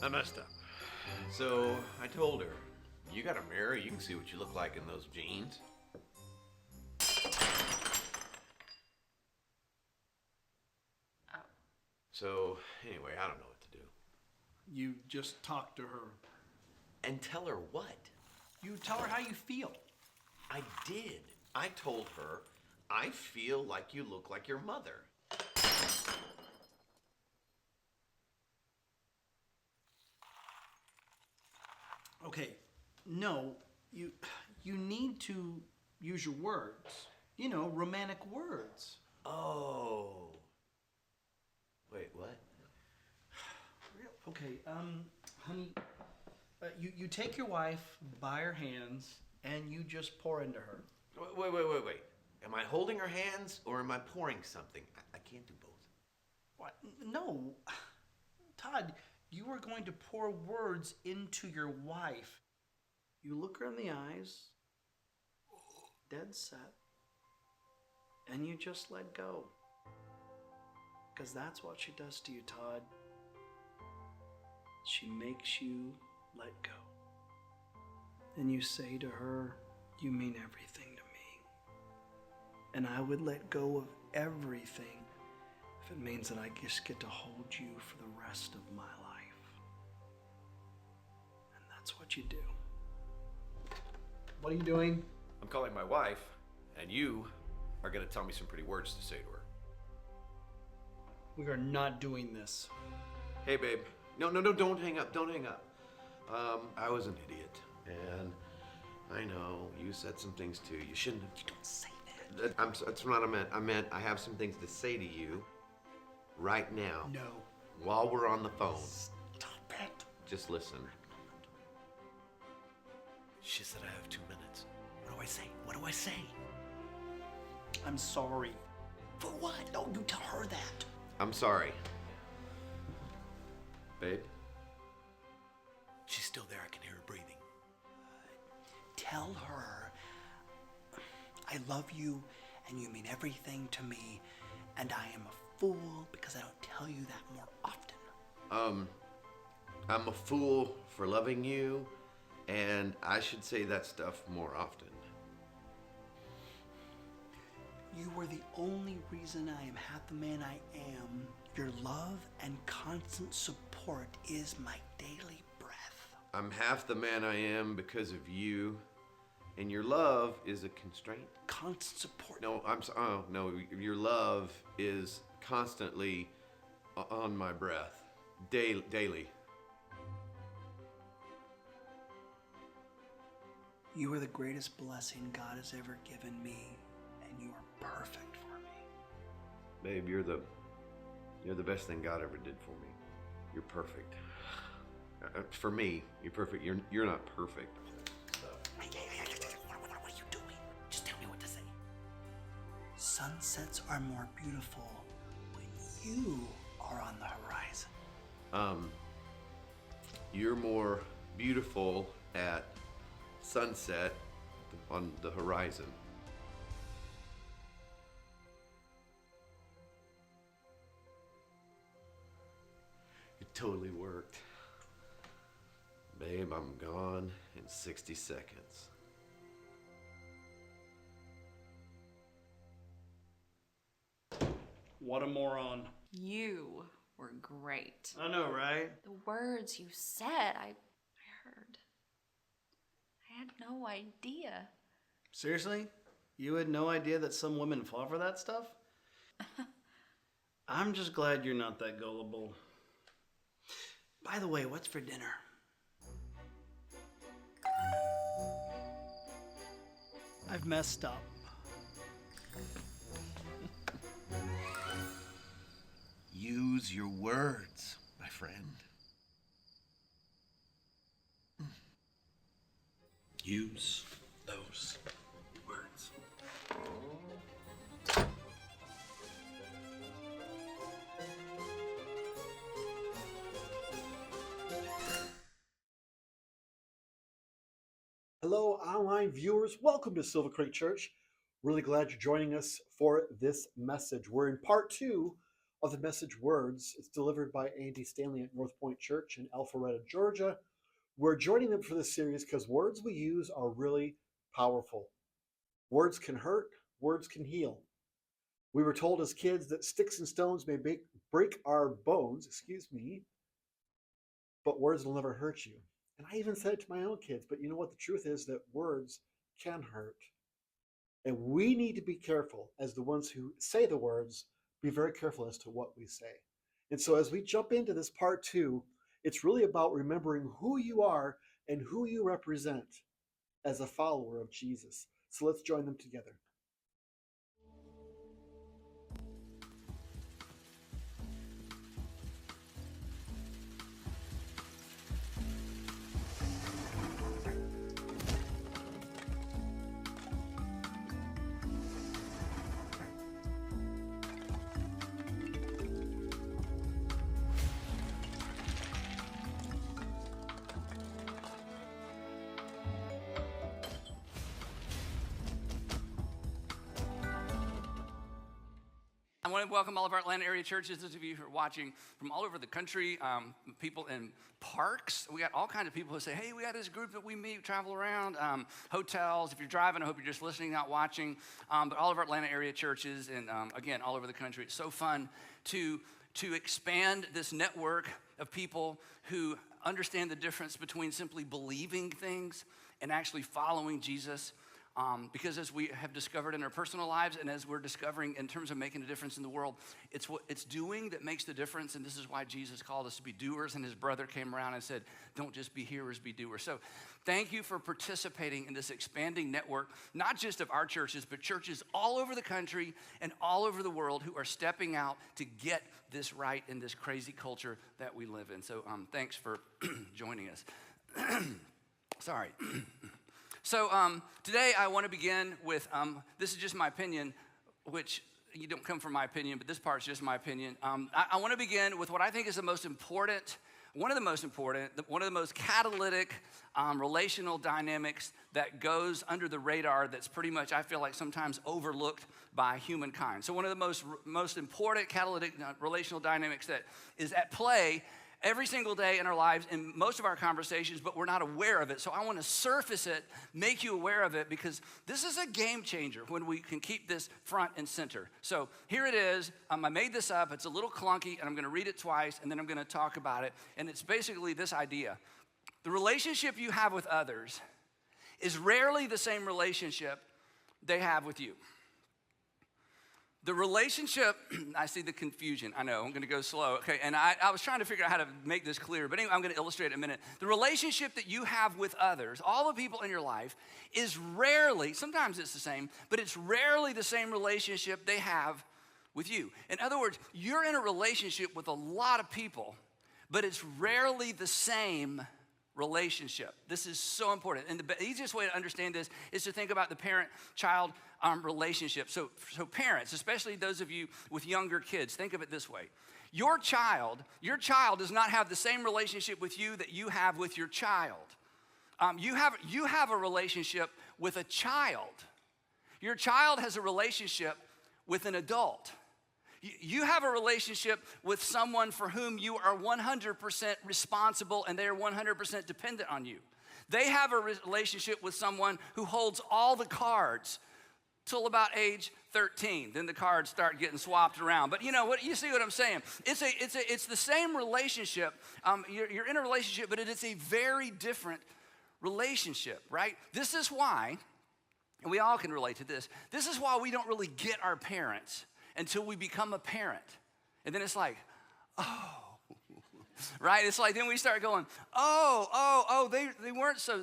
I messed up. So I told her, you got a mirror, you can see what you look like in those jeans. Oh. So anyway, I don't know what to do. You just talk to her. And tell her what? You tell her how you feel. I did. I told her, I feel like you look like your mother. Okay, no, you need to use your words. You know, romantic words. Oh. Wait, what? Okay, honey, you take your wife by her hands and you just pour into her. Wait. Am I holding her hands or am I pouring something? I can't do both. What? No, Todd, you are going to pour words into your wife. You look her in the eyes, dead set, and you just let go. Because that's what she does to you, Todd. She makes you let go. And you say to her, you mean everything to me. And I would let go of everything if it means that I just get to hold you for the rest of my life. And that's what you do. What are you doing? I'm calling my wife, and you are going to tell me some pretty words to say to her. We are not doing this. Hey, babe. No, don't hang up. Don't hang up. I was an idiot, and I know you said some things too. You shouldn't have. You don't say that. That's what I meant. I meant I have some things to say to you right now. No. While we're on the phone. Stop it. Just listen. She said I have 2 minutes. What do I say? What do I say? I'm sorry. For what? No, you tell her that. I'm sorry. Babe? She's still there. I can hear her breathing. Tell her I love you and you mean everything to me, and I am a fool because I don't tell you that more often. I'm a fool for loving you, and I should say that stuff more often. You were the only reason I am half the man I am. Your love and constant support is my daily breath. I'm half the man I am because of you, and your love is a constraint. Constant support. No, no, your love is constantly on my breath, daily. You are the greatest blessing God has ever given me, and you are perfect for me. Babe, you're the best thing God ever did for me. You're perfect. For me, you're perfect. You're not perfect. What are you doing? Just tell me what to say. Sunsets are more beautiful when you are on the horizon. You're more beautiful at sunset on the horizon. It totally worked. Babe, I'm gone in 60 seconds. What a moron. You were great. I know, right? The words you said, I heard. I had no idea. Seriously? You had no idea that some women fall for that stuff? I'm just glad you're not that gullible. By the way, what's for dinner? I've messed up. Use your words, my friend. Use those words. Hello, online viewers. Welcome to Silver Creek Church. Really glad you're joining us for this message. We're in part 2 of the message Words. It's delivered by Andy Stanley at North Point Church in Alpharetta, Georgia. We're joining them for this series because words we use are really powerful. Words can hurt, words can heal. We were told as kids that sticks and stones may break our bones, but words will never hurt you. And I even said it to my own kids, but you know what? The truth is that words can hurt. And we need to be careful, as the ones who say the words, be very careful as to what we say. And so as we jump into this part 2, it's really about remembering who you are and who you represent as a follower of Jesus. So let's join them together. I want to welcome all of our Atlanta area churches, those of you who are watching from all over the country, people in parks. We got all kinds of people who say, hey, we got this group that we meet, travel around, hotels. If you're driving, I hope you're just listening, not watching. But all of our Atlanta area churches and, again, all over the country. It's so fun to expand this network of people who understand the difference between simply believing things and actually following Jesus. Because as we have discovered in our personal lives and as we're discovering in terms of making a difference in the world, it's what it's doing that makes the difference. And this is why Jesus called us to be doers, and his brother came around and said, don't just be hearers, be doers. So thank you for participating in this expanding network, not just of our churches, but churches all over the country and all over the world who are stepping out to get this right in this crazy culture that we live in. So thanks for joining us. Sorry. So today I want to begin with, this is just my opinion, which you don't come from my opinion, but this part's just my opinion. I want to begin with what I think is one of the most catalytic relational dynamics that goes under the radar that's pretty much, I feel like, sometimes overlooked by humankind. So one of the most important catalytic relational dynamics that is at play every single day in our lives, in most of our conversations, but we're not aware of it. So I want to surface it, make you aware of it, because this is a game changer when we can keep this front and center. So here it is. I made this up. It's a little clunky, and I'm going to read it twice, and then I'm going to talk about it. And it's basically this idea. The relationship you have with others is rarely the same relationship they have with you. The relationship, I see the confusion. I know, I'm going to go slow. Okay, and I was trying to figure out how to make this clear, but anyway, I'm going to illustrate it in a minute. The relationship that you have with others, all the people in your life, is rarely, sometimes it's the same, but it's rarely the same relationship they have with you. In other words, you're in a relationship with a lot of people, but it's rarely the same relationship. This is so important. And the easiest way to understand this is to think about the parent-child relationship. So parents, especially those of you with younger kids, think of it this way. Your child does not have the same relationship with you that you have with your child. You have a relationship with a child. Your child has a relationship with an adult. You have a relationship with someone for whom you are 100% responsible and they are 100% dependent on you. They have a relationship with someone who holds all the cards till about age 13. Then the cards start getting swapped around. But you know what? You see what I'm saying? It's the same relationship. You're in a relationship, but it is a very different relationship, right? This is why, and we all can relate to this, this is why we don't really get our parents until we become a parent. And then it's like, oh, right? It's like, then we start going, they weren't so,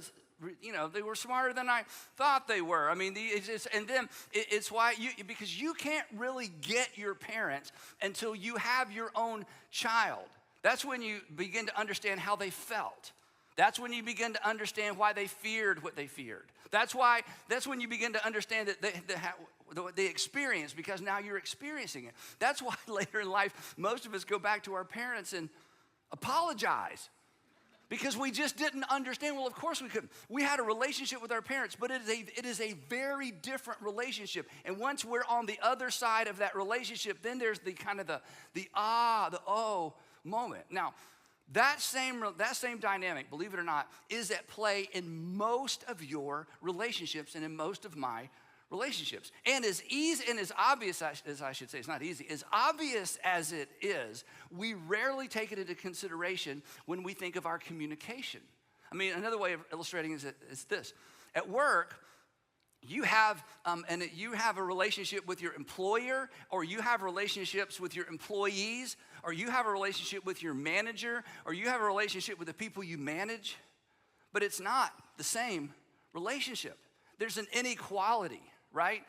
they were smarter than I thought they were. I mean, it's why because you can't really get your parents until you have your own child. That's when you begin to understand how they felt. That's when you begin to understand why they feared what they feared. That's when you begin to understand that they experience, because now you're experiencing it. That's why later in life, most of us go back to our parents and apologize. because we just didn't understand. Well, of course we couldn't. We had a relationship with our parents, but it is a very different relationship. And once we're on the other side of that relationship, then there's the kind of the oh moment. Now, that same dynamic, believe it or not, is at play in most of your relationships and in most of my relationships. And as easy and as obvious as I should say, it's not easy, as obvious as it is, we rarely take it into consideration when we think of our communication. I mean, another way of illustrating is this. At work, you have a relationship with your employer, or you have relationships with your employees, or you have a relationship with your manager, or you have a relationship with the people you manage, but it's not the same relationship. There's an inequality, right?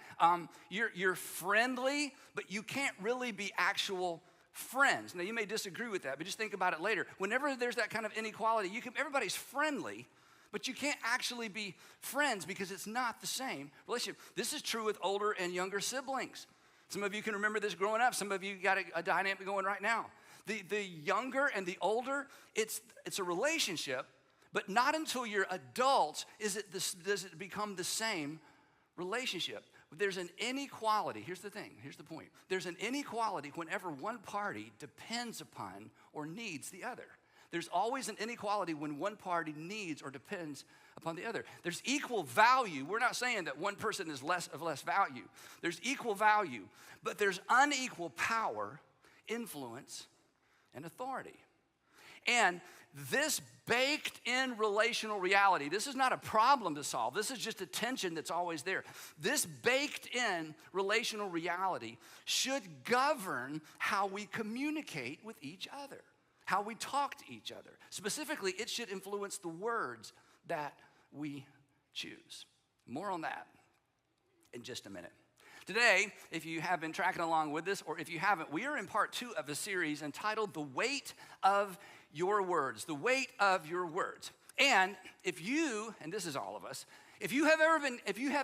You're friendly, but you can't really be actual friends. Now, you may disagree with that, but just think about it later. Whenever there's that kind of inequality, everybody's friendly, but you can't actually be friends because it's not the same relationship. This is true with older and younger siblings. Some of you can remember this growing up. Some of you got a dynamic going right now. The younger and the older, it's a relationship, but not until you're adults does it become the same relationship. There's an inequality. Here's the thing. Here's the point. There's an inequality whenever one party depends upon or needs the other. There's always an inequality when one party needs or depends upon the other. There's equal value. We're not saying that one person is less value. There's equal value, but there's unequal power, influence, and authority. And this baked in relational reality, this is not a problem to solve. This is just a tension that's always there. This baked in relational reality should govern how we communicate with each other, how we talk to each other. Specifically, it should influence the words that we choose. More on that in just a minute. Today, if you have been tracking along with this, or if you haven't, we are in part 2 of a series entitled The Weight of Your Words. The Weight of Your Words. And if you, and this is all of us, if you have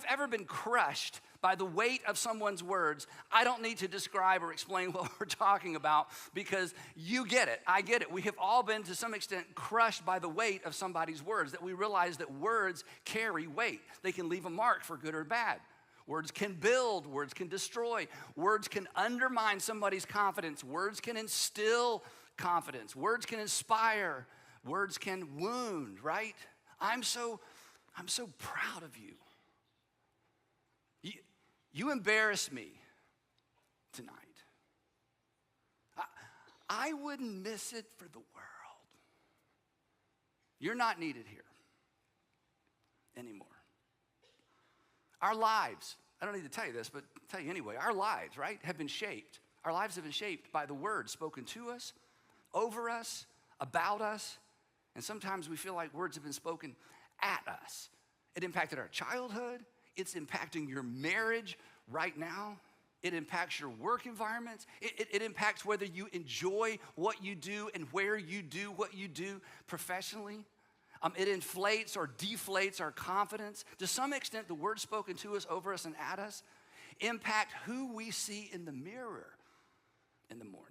ever been crushed by the weight of someone's words, I don't need to describe or explain what we're talking about because you get it. I get it. We have all been to some extent crushed by the weight of somebody's words, that we realize that words carry weight. They can leave a mark for good or bad. Words can build, words can destroy, words can undermine somebody's confidence, words can instill confidence, words can inspire, words can wound, right? I'm so proud of you. You embarrass me tonight. I wouldn't miss it for the world. You're not needed here anymore. Our lives, I don't need to tell you this, but I'll tell you anyway, our lives, right, have been shaped. Our lives have been shaped by the words spoken to us, over us, about us, and sometimes we feel like words have been spoken at us. It impacted our childhood. It's impacting your marriage right now. It impacts your work environments. It impacts whether you enjoy what you do and where you do what you do professionally. It inflates or deflates our confidence. To some extent, the words spoken to us, over us, and at us impact who we see in the mirror in the morning.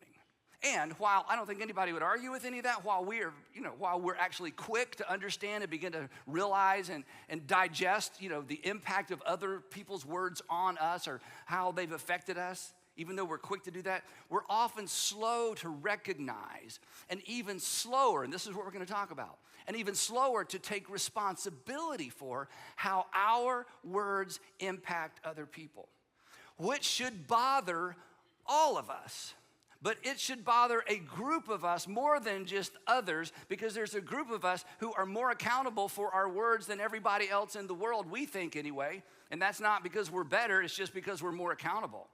And while I don't think anybody would argue with any of that, while we're actually quick to understand and begin to realize and digest, the impact of other people's words on us or how they've affected us, even though we're quick to do that, we're often slow to recognize, and even slower, and this is what we're going to talk about, and even slower to take responsibility for how our words impact other people, which should bother all of us. But it should bother a group of us more than just others, because there's a group of us who are more accountable for our words than everybody else in the world, we think anyway. And that's not because we're better, it's just because we're more accountable.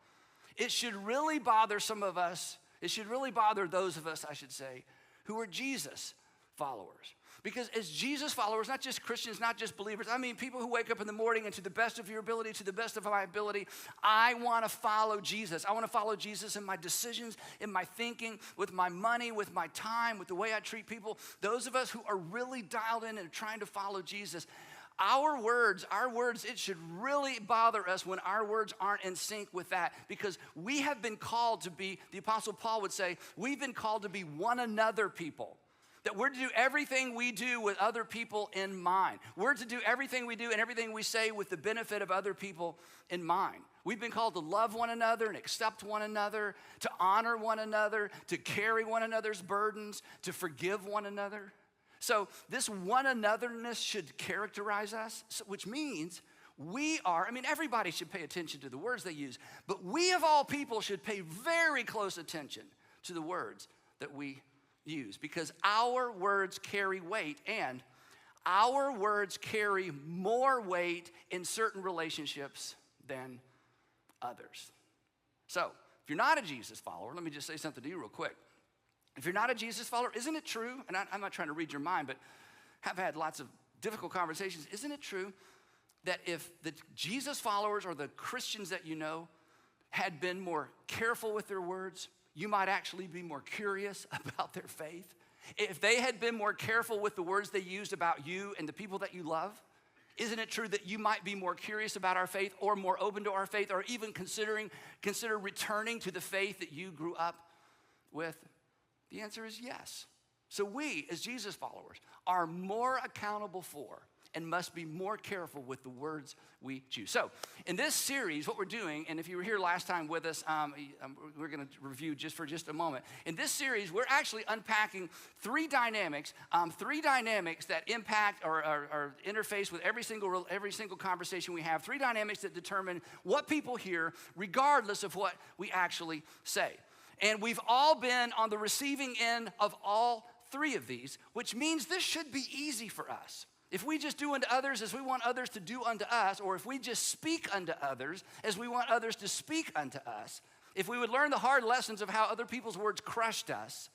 It should really bother some of us, it should really bother those of us, I should say, who are Jesus followers. Because as Jesus followers, not just Christians, not just believers, I mean people who wake up in the morning and to the best of your ability, to the best of my ability, I want to follow Jesus. I want to follow Jesus in my decisions, in my thinking, with my money, with my time, with the way I treat people. Those of us who are really dialed in and trying to follow Jesus, our words, it should really bother us when our words aren't in sync with that, because we have been called to be, the Apostle Paul would say, we've been called to be one another people. That we're to do everything we do with other people in mind. We're to do everything we do and everything we say with the benefit of other people in mind. We've been called to love one another and accept one another, to honor one another, to carry one another's burdens, to forgive one another. So this one anotherness should characterize us, which means everybody should pay attention to the words they use, but we of all people should pay very close attention to the words that we use, because our words carry weight, and our words carry more weight in certain relationships than others. So, if you're not a Jesus follower, let me just say something to you real quick. If you're not a Jesus follower, isn't it true, and I'm not trying to read your mind, but have had lots of difficult conversations, isn't it true that if the Jesus followers or the Christians that you know had been more careful with their words, you might actually be more curious about their faith? If they had been more careful with the words they used about you and the people that you love, isn't it true that you might be more curious about our faith, or more open to our faith, or even consider returning to the faith that you grew up with? The answer is yes. So we, as Jesus followers, are more accountable for and must be more careful with the words we choose. So in this series, what we're doing, and if you were here last time with us, we're going to review just for a moment. In this series, we're actually unpacking three dynamics that impact or interface with every single conversation we have. Three dynamics that determine what people hear, regardless of what we actually say. And we've all been on the receiving end of all three of these, which means this should be easy for us. If we just do unto others as we want others to do unto us, or if we just speak unto others as we want others to speak unto us, if we would learn the hard lessons of how other people's words crushed us,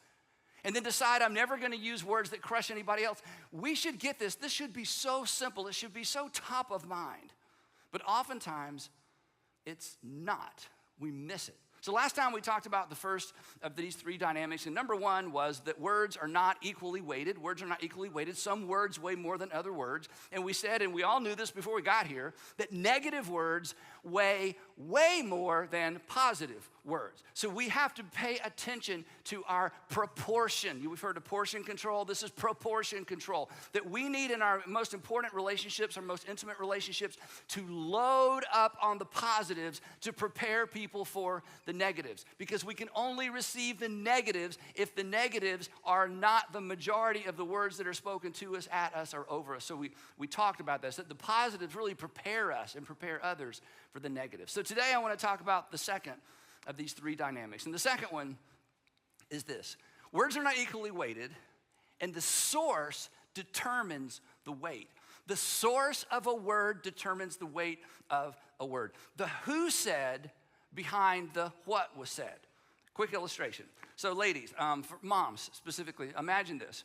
and then decide I'm never going to use words that crush anybody else, we should get this. This should be so simple. It should be so top of mind. But oftentimes, it's not. We miss it. So last time we talked about the first of these three dynamics, and number one was that words are not equally weighted. Words are not equally weighted. Some words weigh more than other words. And we said, and we all knew this before we got here, that negative words weigh way more than positive words. So we have to pay attention to our proportion. We've heard of portion control. This is proportion control. That we need in our most important relationships, our most intimate relationships, to load up on the positives to prepare people for the negatives. Because we can only receive the negatives if the negatives are not the majority of the words that are spoken to us, at us, or over us. So we talked about this, that the positives really prepare us and prepare others for the negatives. So today I want to talk about the second of these three dynamics. And the second one is this. Words are not equally weighted, and the source determines the weight. The source of a word determines the weight of a word. The who said behind the what was said. Quick illustration. So ladies, for moms specifically, imagine this.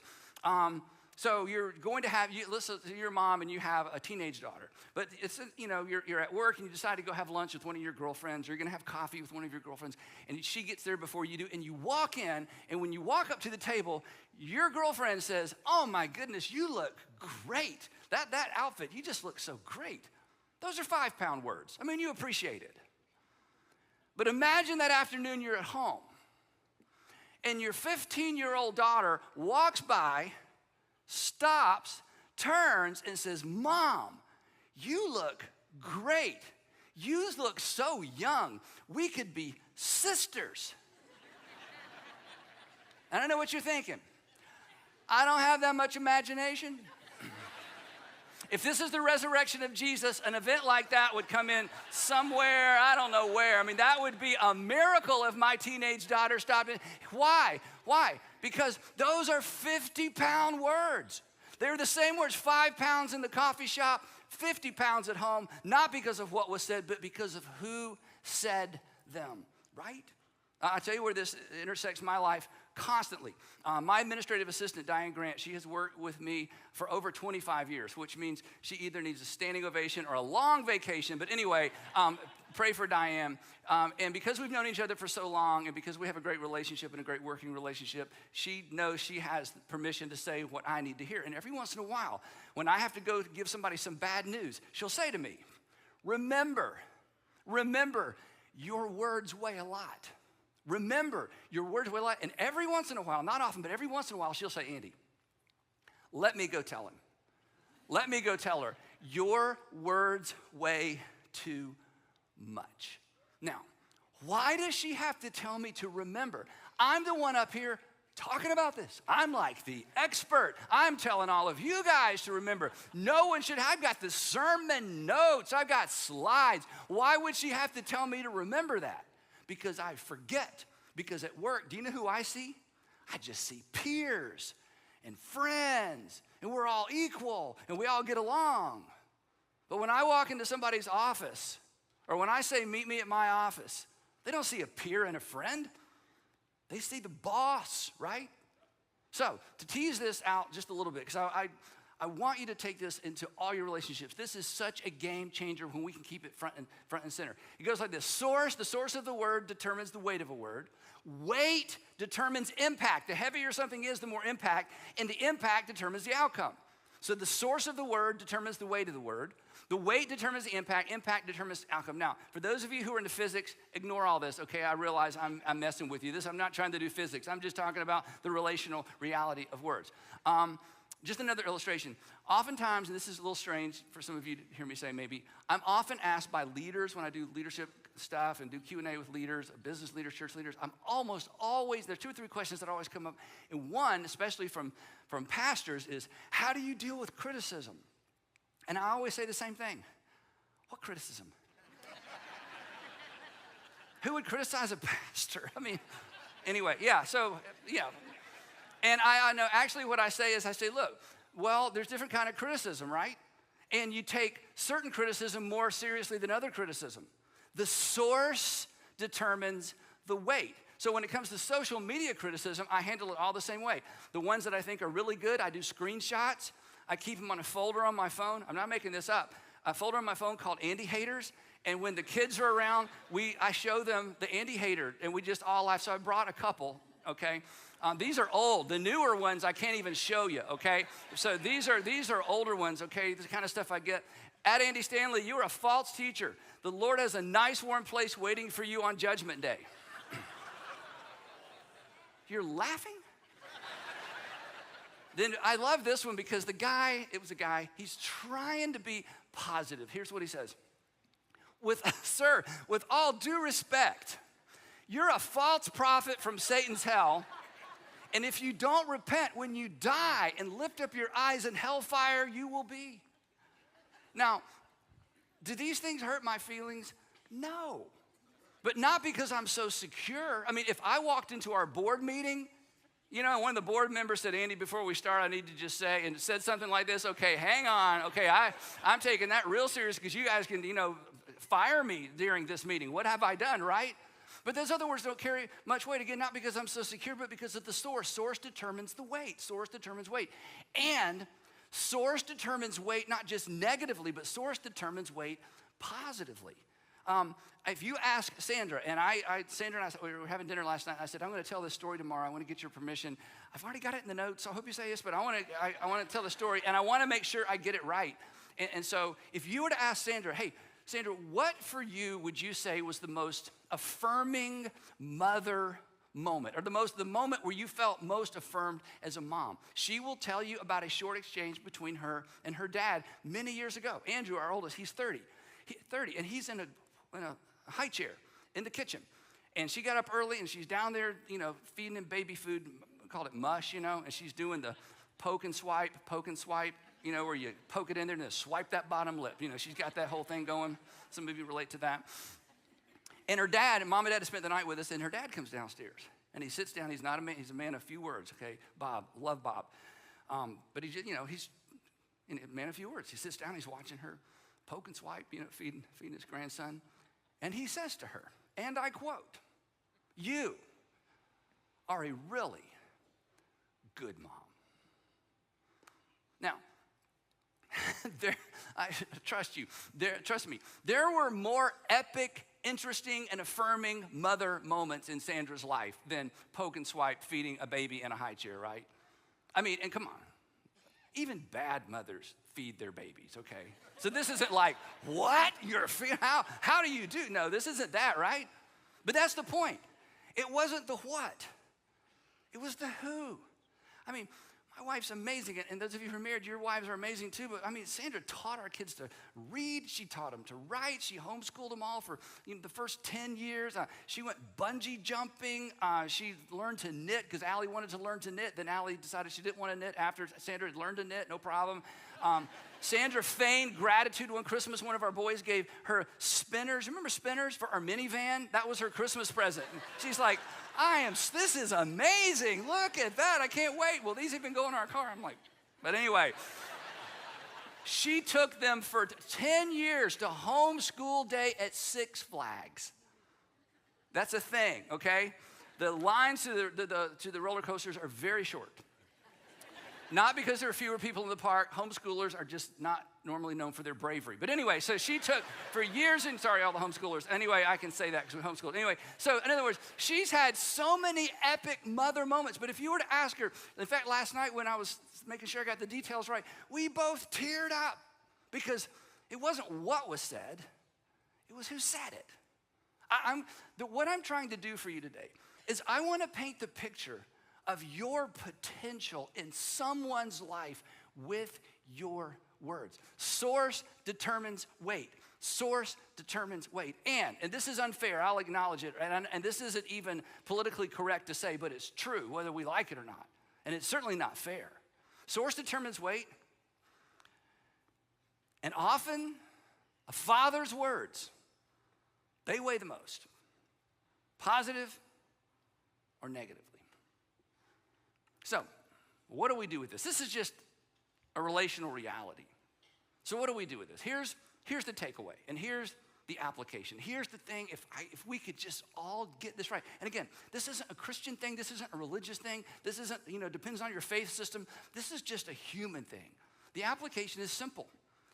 So you're going to have, listen to your mom and you have a teenage daughter. But it's, you're at work and you decide to go have lunch with one of your girlfriends, or you're going to have coffee with one of your girlfriends, and she gets there before you do, and you walk in, and when you walk up to the table, your girlfriend says, "Oh my goodness, you look great. That outfit, you just look so great." Those are 5-pound words. I mean, you appreciate it. But imagine that afternoon you're at home, and your 15-year-old daughter walks by, stops, turns, and says, "Mom, you look great. You look so young. We could be sisters." And I know what you're thinking. I don't have that much imagination. If this is the resurrection of Jesus, an event like that would come in somewhere, I don't know where. I mean, that would be a miracle if my teenage daughter stopped in. Why? Why? Because those are 50-pound words. They're the same words, 5 pounds in the coffee shop, 50 pounds at home, not because of what was said, but because of who said them, right? I'll tell you where this intersects my life constantly. My administrative assistant, Diane Grant, she has worked with me for over 25 years, which means she either needs a standing ovation or a long vacation. But anyway, pray for Diane. And because we've known each other for so long, and because we have a great relationship and a great working relationship, she knows she has permission to say what I need to hear. And every once in a while, when I have to go give somebody some bad news, she'll say to me, remember, your words weigh a lot. Remember, your words weigh a lot. And every once in a while, not often, but every once in a while, she'll say, "Andy, let me go tell him. Let me go tell her. Your words weigh too much. Now, why does she have to tell me to remember? I'm the one up here talking about this. I'm like the expert. I'm telling all of you guys to remember. No one should. I've got the sermon notes. I've got slides. Why would she have to tell me to remember that? Because I forget. Because at work, do you know who I see? I just see peers and friends, and we're all equal, and we all get along. But when I walk into somebody's office, or when I say meet me at my office, they don't see a peer and a friend. They see the boss, right? So to tease this out just a little bit, because I want you to take this into all your relationships. This is such a game changer when we can keep it front and center. It goes like this. The source of the word determines the weight of a word. Weight determines impact. The heavier something is, the more impact, and the impact determines the outcome. So the source of the word determines the weight of the word. The weight determines the impact. Impact determines the outcome. Now, for those of you who are into physics, ignore all this, okay? I realize I'm messing with you. I'm not trying to do physics. I'm just talking about the relational reality of words. Just another illustration. Oftentimes, and this is a little strange for some of you to hear me say maybe, I'm often asked by leaders when I do leadership stuff and do Q&A with leaders, business leaders, church leaders, I'm almost always, there's 2 or 3 questions that always come up. And one, especially from pastors, is how do you deal with criticism? And I always say the same thing. What criticism? Who would criticize a pastor? I mean, anyway, yeah, so, yeah. And I know, actually what I say is, look, well, there's different kind of criticism, right? And you take certain criticism more seriously than other criticism. The source determines the weight. So when it comes to social media criticism, I handle it all the same way. The ones that I think are really good, I do screenshots. I keep them on a folder on my phone. I'm not making this up. A folder on my phone called Andy Haters. And when the kids are around, I show them the Andy Hater, and we just all laugh. So I brought a couple, okay? These are old. The newer ones I can't even show you, okay? So these are older ones, okay? The kind of stuff I get. At Andy Stanley, you're a false teacher. The Lord has a nice warm place waiting for you on Judgment Day. You're laughing? Then I love this one because it was a guy, he's trying to be positive. Here's what he says. Sir, with all due respect, you're a false prophet from Satan's hell. And if you don't repent when you die and lift up your eyes in hellfire, you will be. Now, do these things hurt my feelings? No. But not because I'm so secure. I mean, if I walked into our board meeting, one of the board members said, Andy, before we start, I need to just say, and said something like this, okay, hang on. Okay, I'm taking that real serious because you guys can, fire me during this meeting. What have I done, right? But those other words don't carry much weight. Again, not because I'm so secure, but because of the source. Source determines the weight. Source determines weight. And source determines weight not just negatively, but source determines weight positively. If you ask Sandra, and Sandra and I, we were having dinner last night, I said, I'm going to tell this story tomorrow. I want to get your permission. I've already got it in the notes, so I hope you say yes, but I want to tell the story, and I want to make sure I get it right. And so if you were to ask Sandra, hey, Sandra, what for you would you say was the most affirming mother moment, or the moment where you felt most affirmed as a mom? She will tell you about a short exchange between her and her dad many years ago. Andrew, our oldest, he's 30, and he's in a high chair in the kitchen. And she got up early, and she's down there, feeding him baby food, called it mush, and she's doing the poke and swipe, where you poke it in there and then swipe that bottom lip. She's got that whole thing going. Some of you relate to that. And her dad, and mom and dad had spent the night with us, and her dad comes downstairs. And he sits down. He's not a man. He's a man of few words, okay? Bob, love Bob. But he's a man of few words. He sits down. He's watching her poke and swipe, feeding his grandson. And he says to her, and I quote, "You are a really good mom." Now, trust me, there were more epic, interesting, and affirming mother moments in Sandra's life than poke and swipe feeding a baby in a high chair, right? I mean, and come on, even bad mothers feed their babies, okay? So this isn't like, what? How do you do? No, this isn't that, right? But that's the point. It wasn't the what. It was the who. I mean, My wife's amazing. And those of you who are married, your wives are amazing too. But I mean, Sandra taught our kids to read. She taught them to write. She homeschooled them all for the first 10 years. She went bungee jumping. She learned to knit because Allie wanted to learn to knit. Then Allie decided she didn't want to knit after Sandra had learned to knit. No problem. Sandra feigned gratitude one Christmas. One of our boys gave her spinners. Remember spinners for our minivan? That was her Christmas present. And she's like, this is amazing. Look at that. I can't wait. Well, these even go in our car. I'm like, but anyway. She took them for 10 years to homeschool day at Six Flags. That's a thing, okay? The lines to the roller coasters are very short. Not because there are fewer people in the park. Homeschoolers are just not normally known for their bravery. But anyway, so she took for years, and sorry, all the homeschoolers. Anyway, I can say that because we homeschooled. Anyway, so in other words, she's had so many epic mother moments. But if you were to ask her, in fact, last night when I was making sure I got the details right, we both teared up because it wasn't what was said, it was who said it. What I'm trying to do for you today is I want to paint the picture of your potential in someone's life with your words. Source determines weight. Source determines weight. And this is unfair, I'll acknowledge it, and this isn't even politically correct to say, but it's true, whether we like it or not. And it's certainly not fair. Source determines weight. And often, a father's words, they weigh the most, positive or negatively. So, what do we do with this? This is just a relational reality. So what do we do with this? Here's the takeaway, and here's the application. Here's the thing, if we could just all get this right. And again, this isn't a Christian thing. This isn't a religious thing. This isn't, depends on your faith system. This is just a human thing. The application is simple.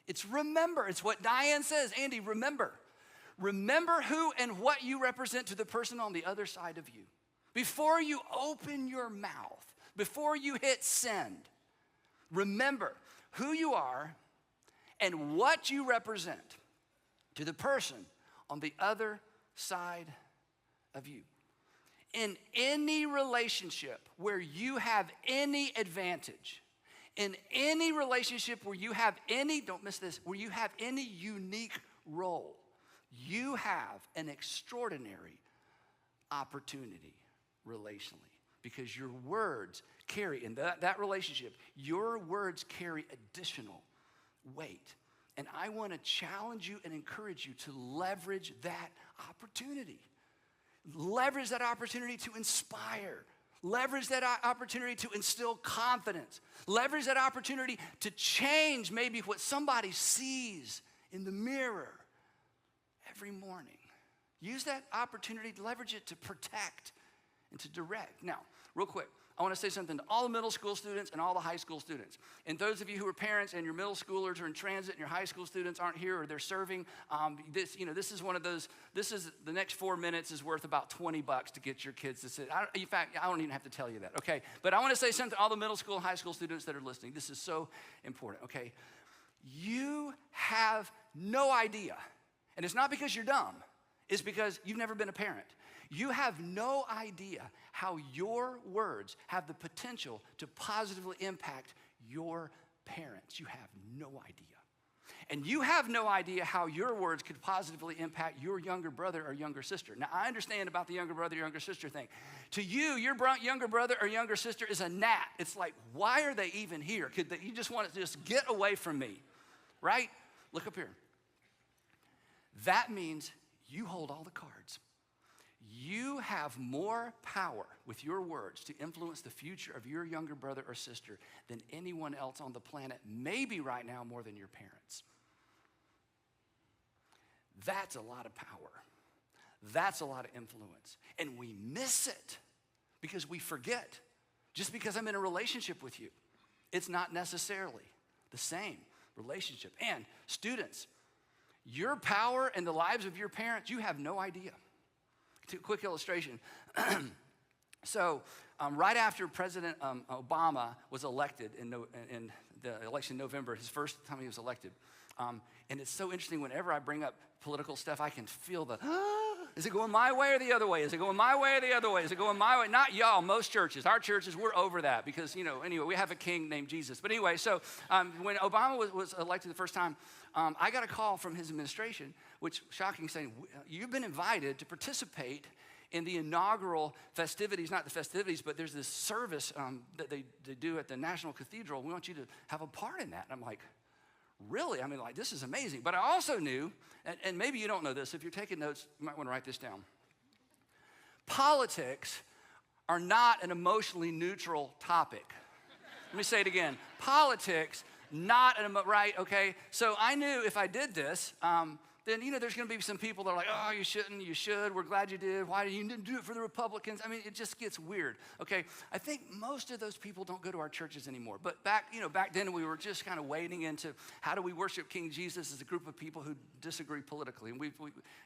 It's remember. It's what Diane says. Andy, remember. Remember who and what you represent to the person on the other side of you. Before you open your mouth, before you hit send, remember who you are and what you represent to the person on the other side of you. In any relationship where you have any advantage, in any relationship where you have don't miss this, where you have any unique role, you have an extraordinary opportunity relationally. Because your words carry, in that relationship, your words carry additional weight. And I want to challenge you and encourage you to leverage that opportunity. Leverage that opportunity to inspire. Leverage that opportunity to instill confidence. Leverage that opportunity to change maybe what somebody sees in the mirror every morning. Use that opportunity, leverage it to protect and to direct. Now, real quick, I want to say something to all the middle school students and all the high school students. And those of you who are parents and your middle schoolers are in transit and your high school students aren't here or they're serving, this is one of those, the next 4 minutes is worth about $20 to get your kids to sit. In fact, I don't even have to tell you that, okay? But I want to say something to all the middle school and high school students that are listening. This is so important, okay? You have no idea, and it's not because you're dumb. It's because you've never been a parent. You have no idea how your words have the potential to positively impact your parents. You have no idea. And you have no idea how your words could positively impact your younger brother or younger sister. Now, I understand about the younger brother, younger sister thing. To you, your younger brother or younger sister is a gnat. It's like, why are they even here? You just want to just get away from me, right? Look up here. That means you hold all the cards. You have more power with your words to influence the future of your younger brother or sister than anyone else on the planet, maybe right now more than your parents. That's a lot of power. That's a lot of influence. And we miss it because we forget. Just because I'm in a relationship with you, it's not necessarily the same relationship. And students, your power in the lives of your parents, you have no idea. Quick illustration. So right after President Obama was elected in the election in November, his first time he was elected, and it's so interesting, whenever I bring up political stuff, I can feel Is it going my way or the other way? Is it going my way or the other way? Is it going my way? Not y'all, most churches. Our churches, we're over that because, anyway, we have a king named Jesus. But anyway, so when Obama was elected the first time, I got a call from his administration, which shocking, saying, you've been invited to participate in the inaugural festivities, not the festivities, but there's this service that they do at the National Cathedral. We want you to have a part in that. And I'm like, really? I mean, like, this is amazing. But I also knew, and maybe you don't know this, if you're taking notes, you might want to write this down. Politics are not an emotionally neutral topic. Let me say it again. Politics, not right, okay? So I knew if I did this, then, there's going to be some people that are like, oh, you shouldn't, you should, we're glad you did. Why didn't you do it for the Republicans? I mean, it just gets weird, okay? I think most of those people don't go to our churches anymore. But back then we were just kind of wading into how do we worship King Jesus as a group of people who disagree politically. And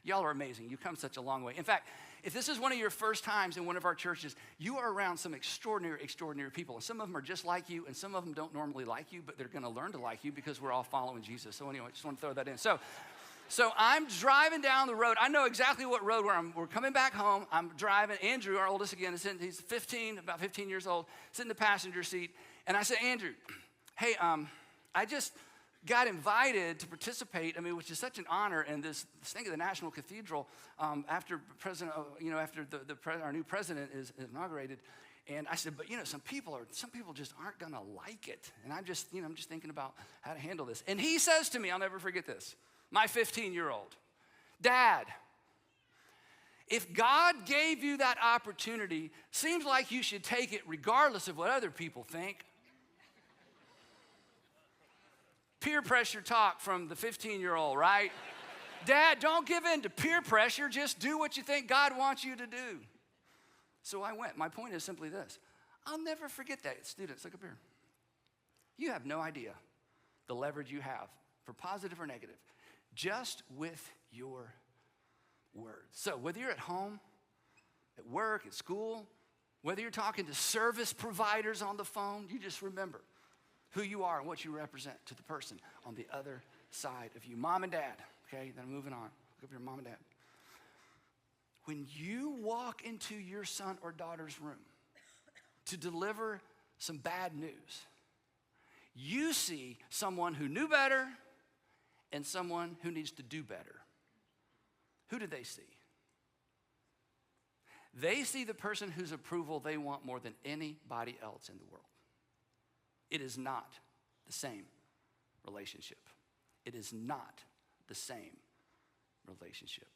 y'all are amazing. You've come such a long way. In fact, if this is one of your first times in one of our churches, you are around some extraordinary, extraordinary people. And some of them are just like you, and some of them don't normally like you, but they're going to learn to like you because we're all following Jesus. So anyway, I just want to throw that in. So I'm driving down the road. I know exactly what road we're coming back home. I'm driving. Andrew, our oldest again, he's 15, about 15 years old, sitting in the passenger seat. And I said, Andrew, hey, I just got invited to participate, which is such an honor in this thing at the National Cathedral after our new president is inaugurated. And I said, but some people just aren't gonna like it. And I'm just thinking about how to handle this. And he says to me, I'll never forget this, my 15-year-old, Dad, if God gave you that opportunity, seems like you should take it regardless of what other people think. Peer pressure talk from the 15-year-old, right? Dad, don't give in to peer pressure. Just do what you think God wants you to do. So I went. My point is simply this. I'll never forget that. Students, look up here. You have no idea the leverage you have, for positive or negative, just with your words. So whether you're at home, at work, at school, whether you're talking to service providers on the phone, you just remember who you are and what you represent to the person on the other side of you. Mom and dad, okay, then moving on. Look up here, mom and dad. When you walk into your son or daughter's room to deliver some bad news, you see someone who knew better and someone who needs to do better. Who do they see? They see the person whose approval they want more than anybody else in the world. It is not the same relationship. It is not the same relationship.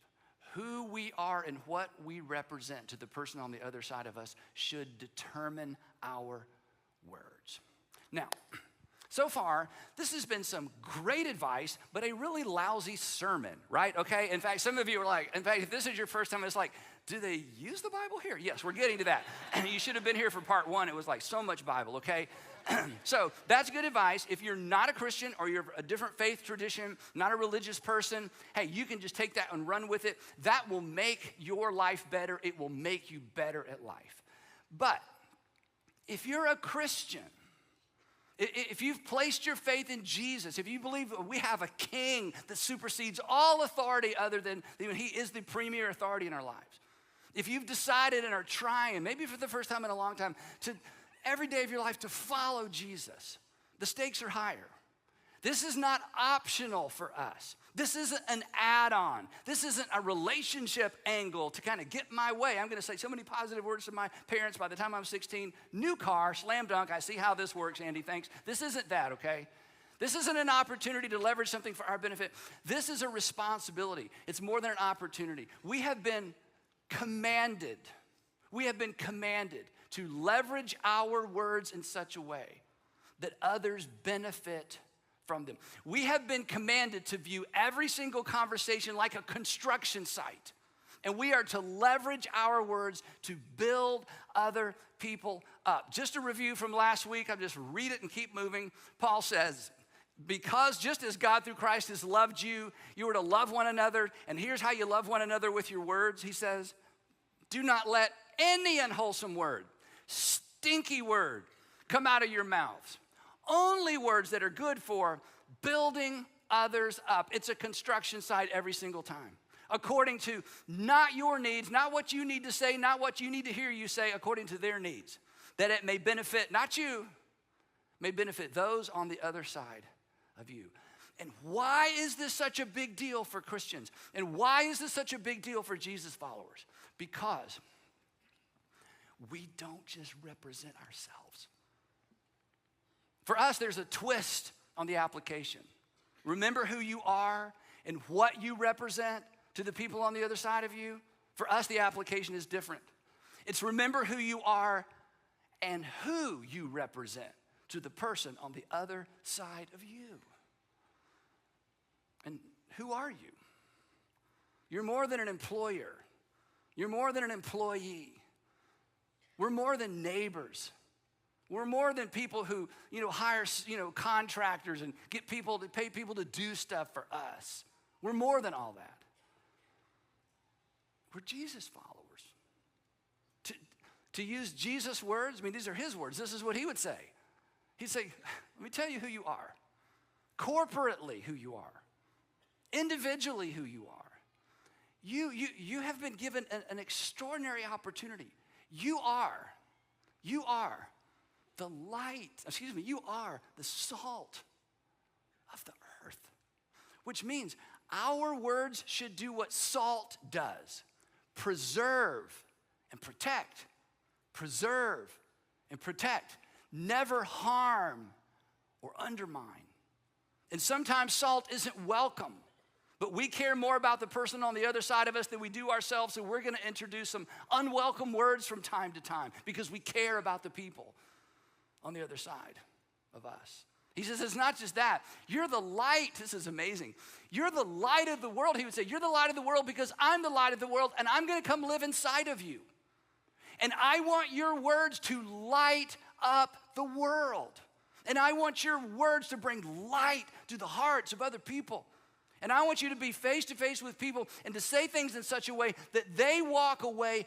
Who we are and what we represent to the person on the other side of us should determine our words. Now, so far, this has been some great advice, but a really lousy sermon, right? Okay, in fact, some of you are like, in fact, if this is your first time, it's like, do they use the Bible here? Yes, we're getting to that. You should have been here for part one. It was like so much Bible, okay? So that's good advice. If you're not a Christian or you're a different faith tradition, not a religious person, hey, you can just take that and run with it. That will make your life better. It will make you better at life. But if you're a Christian, if you've placed your faith in Jesus, if you believe we have a king that supersedes all authority other than he is the premier authority in our lives. If you've decided and are trying, maybe for the first time in a long time, to every day of your life to follow Jesus, the stakes are higher. This is not optional for us. This isn't an add-on. This isn't a relationship angle to kind of get my way. I'm going to say so many positive words to my parents by the time I'm 16. New car, slam dunk. I see how this works, Andy, thanks. This isn't that, okay? This isn't an opportunity to leverage something for our benefit. This is a responsibility. It's more than an opportunity. We have been commanded to leverage our words in such a way that others benefit from them. We have been commanded to view every single conversation like a construction site. And we are to leverage our words to build other people up. Just a review from last week. I'll just read it and keep moving. Paul says, because just as God through Christ has loved you, you are to love one another. And here's how you love one another with your words. He says, do not let any unwholesome word, stinky word, come out of your mouths. Only words that are good for building others up. It's a construction site every single time. according to not your needs, not what you need to say, not what you need to hear you say, according to their needs, that it may benefit not you, may benefit those on the other side of you. And why is this such a big deal for Christians? And why is this such a big deal for Jesus followers? Because we don't just represent ourselves. For us, there's a twist on the application. Remember who you are and what you represent to the people on the other side of you. For us, the application is different. It's remember who you are and who you represent to the person on the other side of you. And who are you? You're more than an employer. You're more than an employee. We're more than neighbors. We're more than people who, hire, contractors and get people to pay people to do stuff for us. We're more than all that. We're Jesus followers. To use Jesus' words, these are his words. This is what he would say. He'd say, let me tell you who you are. Corporately who you are. Individually who you are. You have been given an extraordinary opportunity. You are the light, you are the salt of the earth. Which means our words should do what salt does. Preserve and protect. Preserve and protect. Never harm or undermine. And sometimes salt isn't welcome. But we care more about the person on the other side of us than we do ourselves, so we're going to introduce some unwelcome words from time to time because we care about the people on the other side of us. He says it's not just that. You're the light. This is amazing. You're the light of the world. He would say, you're the light of the world because I'm the light of the world, and I'm going to come live inside of you. And I want your words to light up the world. And I want your words to bring light to the hearts of other people. And I want you to be face to face with people and to say things in such a way that they walk away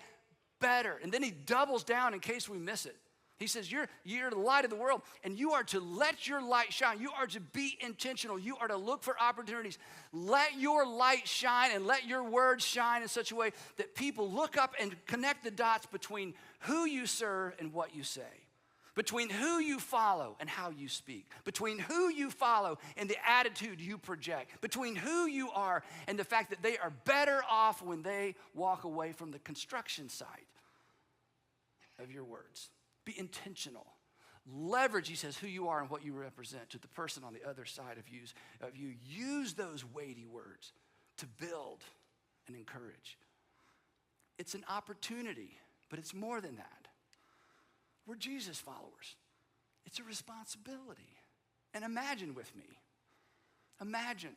better. And then he doubles down in case we miss it. He says, you're the light of the world, and you are to let your light shine. You are to be intentional. You are to look for opportunities. Let your light shine and let your words shine in such a way that people look up and connect the dots between who you serve and what you say. Between who you follow and how you speak. Between who you follow and the attitude you project. Between who you are and the fact that they are better off when they walk away from the construction site of your words. Be intentional. Leverage, he says, who you are and what you represent to the person on the other side of you. Use those weighty words to build and encourage. It's an opportunity, but it's more than that. We're Jesus followers. It's a responsibility. And imagine with me. Imagine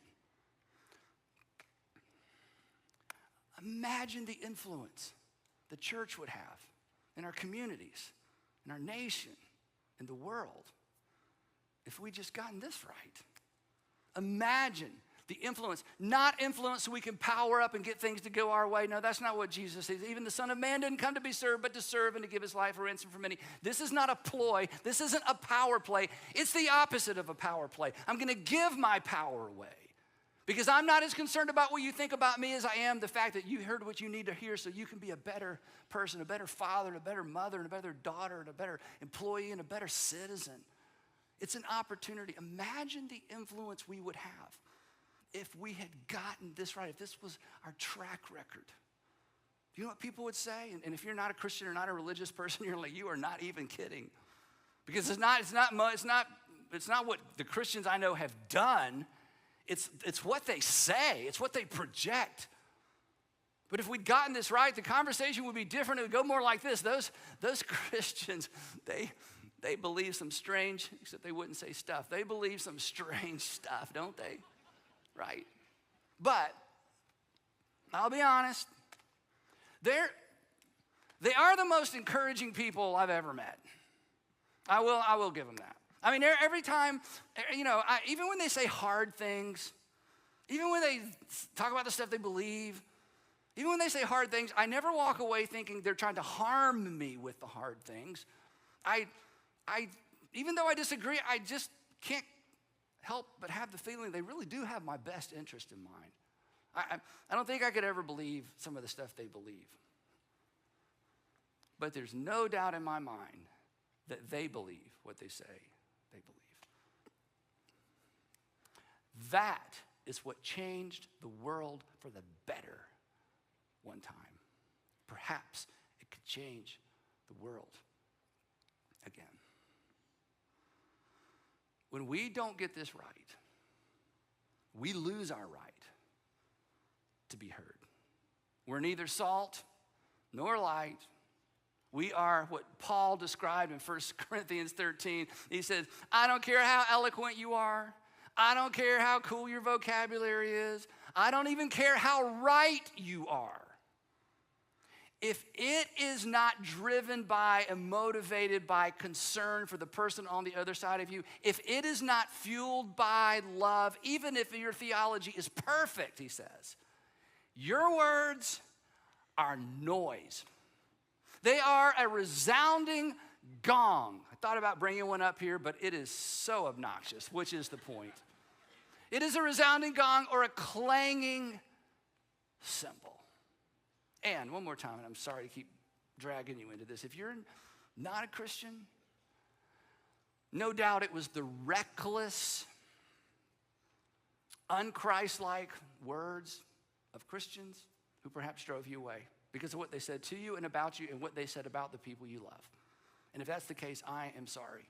the influence the church would have in our communities, in our nation, in the world, if we just gotten this right. Imagine the influence, not influence so we can power up and get things to go our way. No, that's not what Jesus says. Even the Son of Man didn't come to be served, but to serve and to give his life a ransom for many. This is not a ploy. This isn't a power play. It's the opposite of a power play. I'm going to give my power away because I'm not as concerned about what you think about me as I am the fact that you heard what you need to hear so you can be a better person, a better father, a better mother, and a better daughter, and a better employee, and a better citizen. It's an opportunity. Imagine the influence we would have if we had gotten this right, if this was our track record. Do you know what people would say? And if you're not a Christian or not a religious person, you're like, you are not even kidding. Because it's not what the Christians I know have done. It's what they say. It's what they project. But if we'd gotten this right, the conversation would be different. It would go more like this. Those Christians, they believe some strange, except they wouldn't say stuff. They believe some strange stuff, don't they? Right? But I'll be honest, they are the most encouraging people I've ever met. I will give them that. I mean, every time, even when they say hard things, even when they talk about the stuff they believe, even when they say hard things, I never walk away thinking they're trying to harm me with the hard things. Even though I disagree, I just can't help but have the feeling they really do have my best interest in mind. I don't think I could ever believe some of the stuff they believe. But there's no doubt in my mind that they believe what they say they believe. That is what changed the world for the better one time. Perhaps it could change the world again. When we don't get this right, we lose our right to be heard. We're neither salt nor light. We are what Paul described in 1 Corinthians 13. He says, I don't care how eloquent you are. I don't care how cool your vocabulary is. I don't even care how right you are. If it is not driven by and motivated by concern for the person on the other side of you, if it is not fueled by love, even if your theology is perfect, he says, your words are noise. They are a resounding gong. I thought about bringing one up here, but it is so obnoxious, which is the point. It is a resounding gong or a clanging cymbal. And one more time, and I'm sorry to keep dragging you into this. If you're not a Christian, no doubt it was the reckless, unchristlike words of Christians who perhaps drove you away because of what they said to you and about you and what they said about the people you love. And if that's the case, I am sorry.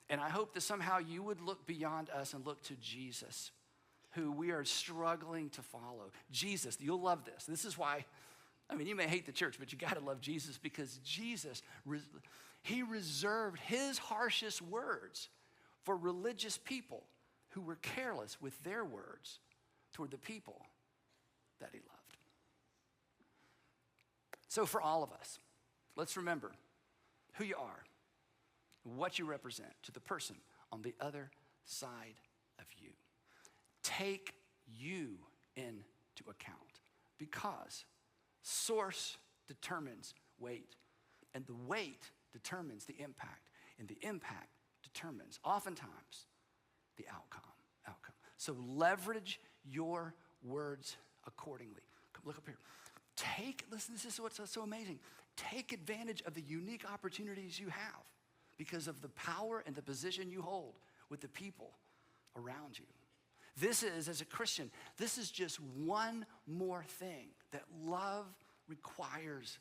And I hope that somehow you would look beyond us and look to Jesus, who we are struggling to follow. Jesus, you'll love this. This is why, you may hate the church, but you got to love Jesus because Jesus, he reserved his harshest words for religious people who were careless with their words toward the people that he loved. So for all of us, let's remember who you are, what you represent to the person on the other side of you. Take you into account because source determines weight, and the weight determines the impact, and the impact determines oftentimes the outcome. So leverage your words accordingly. Come look up here. Listen, this is what's so amazing. Take advantage of the unique opportunities you have because of the power and the position you hold with the people around you. This is, as a Christian, this is just one more thing that love requires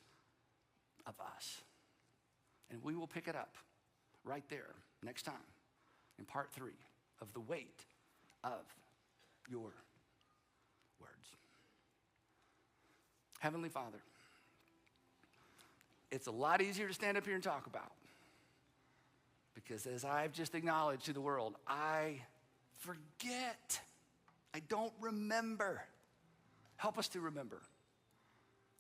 of us. And we will pick it up right there next time in part 3 of the weight of your words. Heavenly Father, it's a lot easier to stand up here and talk about because as I've just acknowledged to the world, I forget. I don't remember. Help us to remember.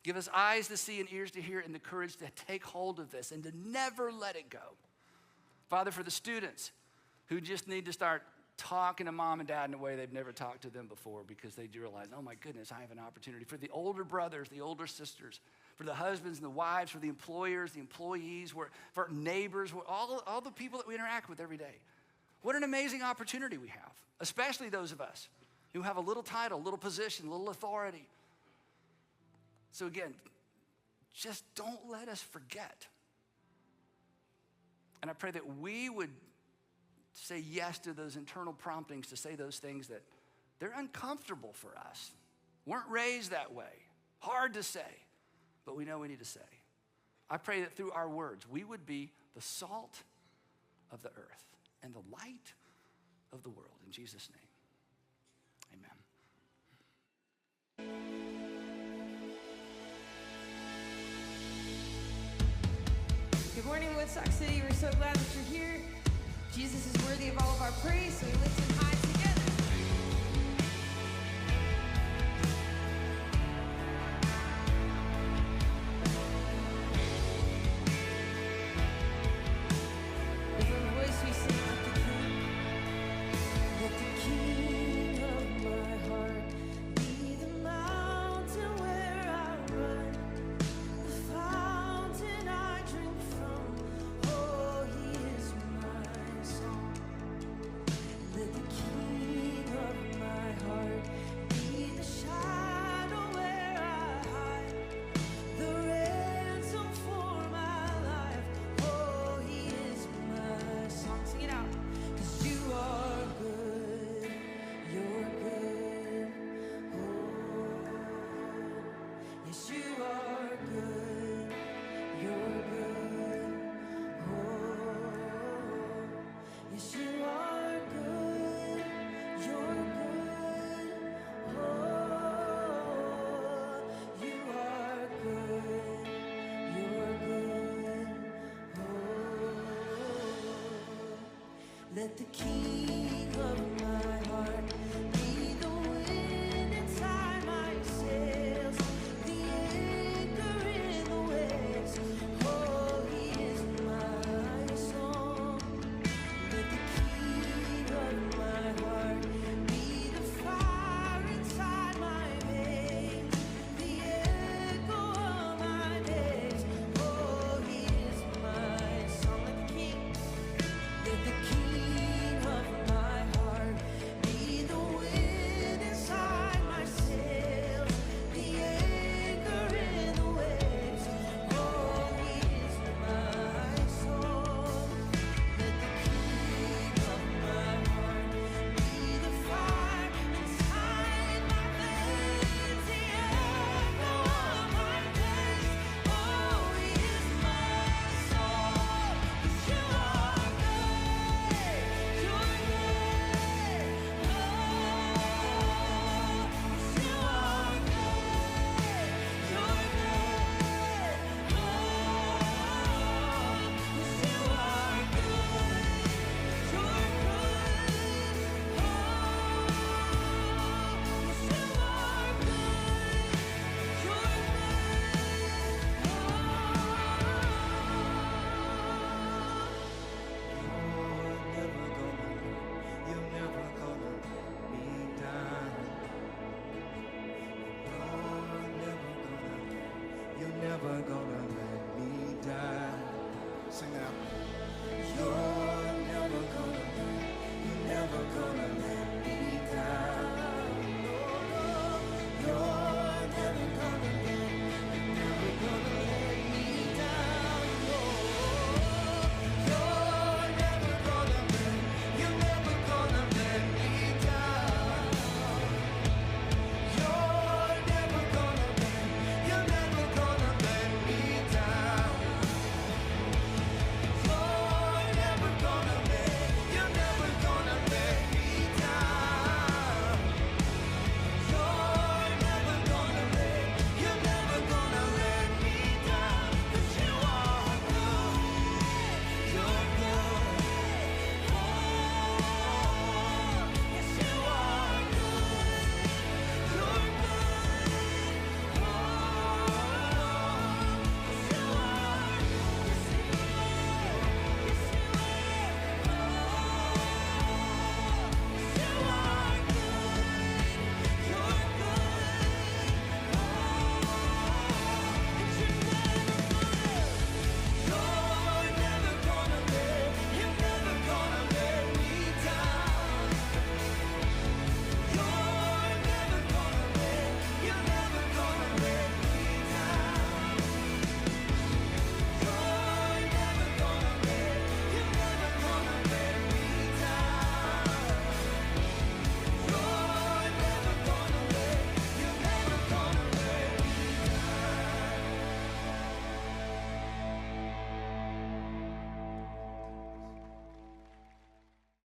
Give us eyes to see and ears to hear and the courage to take hold of this and to never let it go. Father, for the students who just need to start talking to mom and dad in a way they've never talked to them before because they realize, oh my goodness, I have an opportunity. For the older brothers, the older sisters, for the husbands and the wives, for the employers, the employees, for neighbors, all the people that we interact with every day. What an amazing opportunity we have, especially those of us who have a little title, a little position, a little authority. So again, just don't let us forget. And I pray that we would say yes to those internal promptings to say those things that they're uncomfortable for us. Weren't raised that way. Hard to say, but we know we need to say. I pray that through our words, we would be the salt of the earth and the light of the world. In Jesus' name, amen. Good morning, Woodstock City. We're so glad that you're here. Jesus is worthy of all of our praise, so we lift him high together. With our voice we sing like the King. Let the King of my heart be the mountain where I run, the fountain I drink from. Oh, he is my song. Let the Let the king of my heart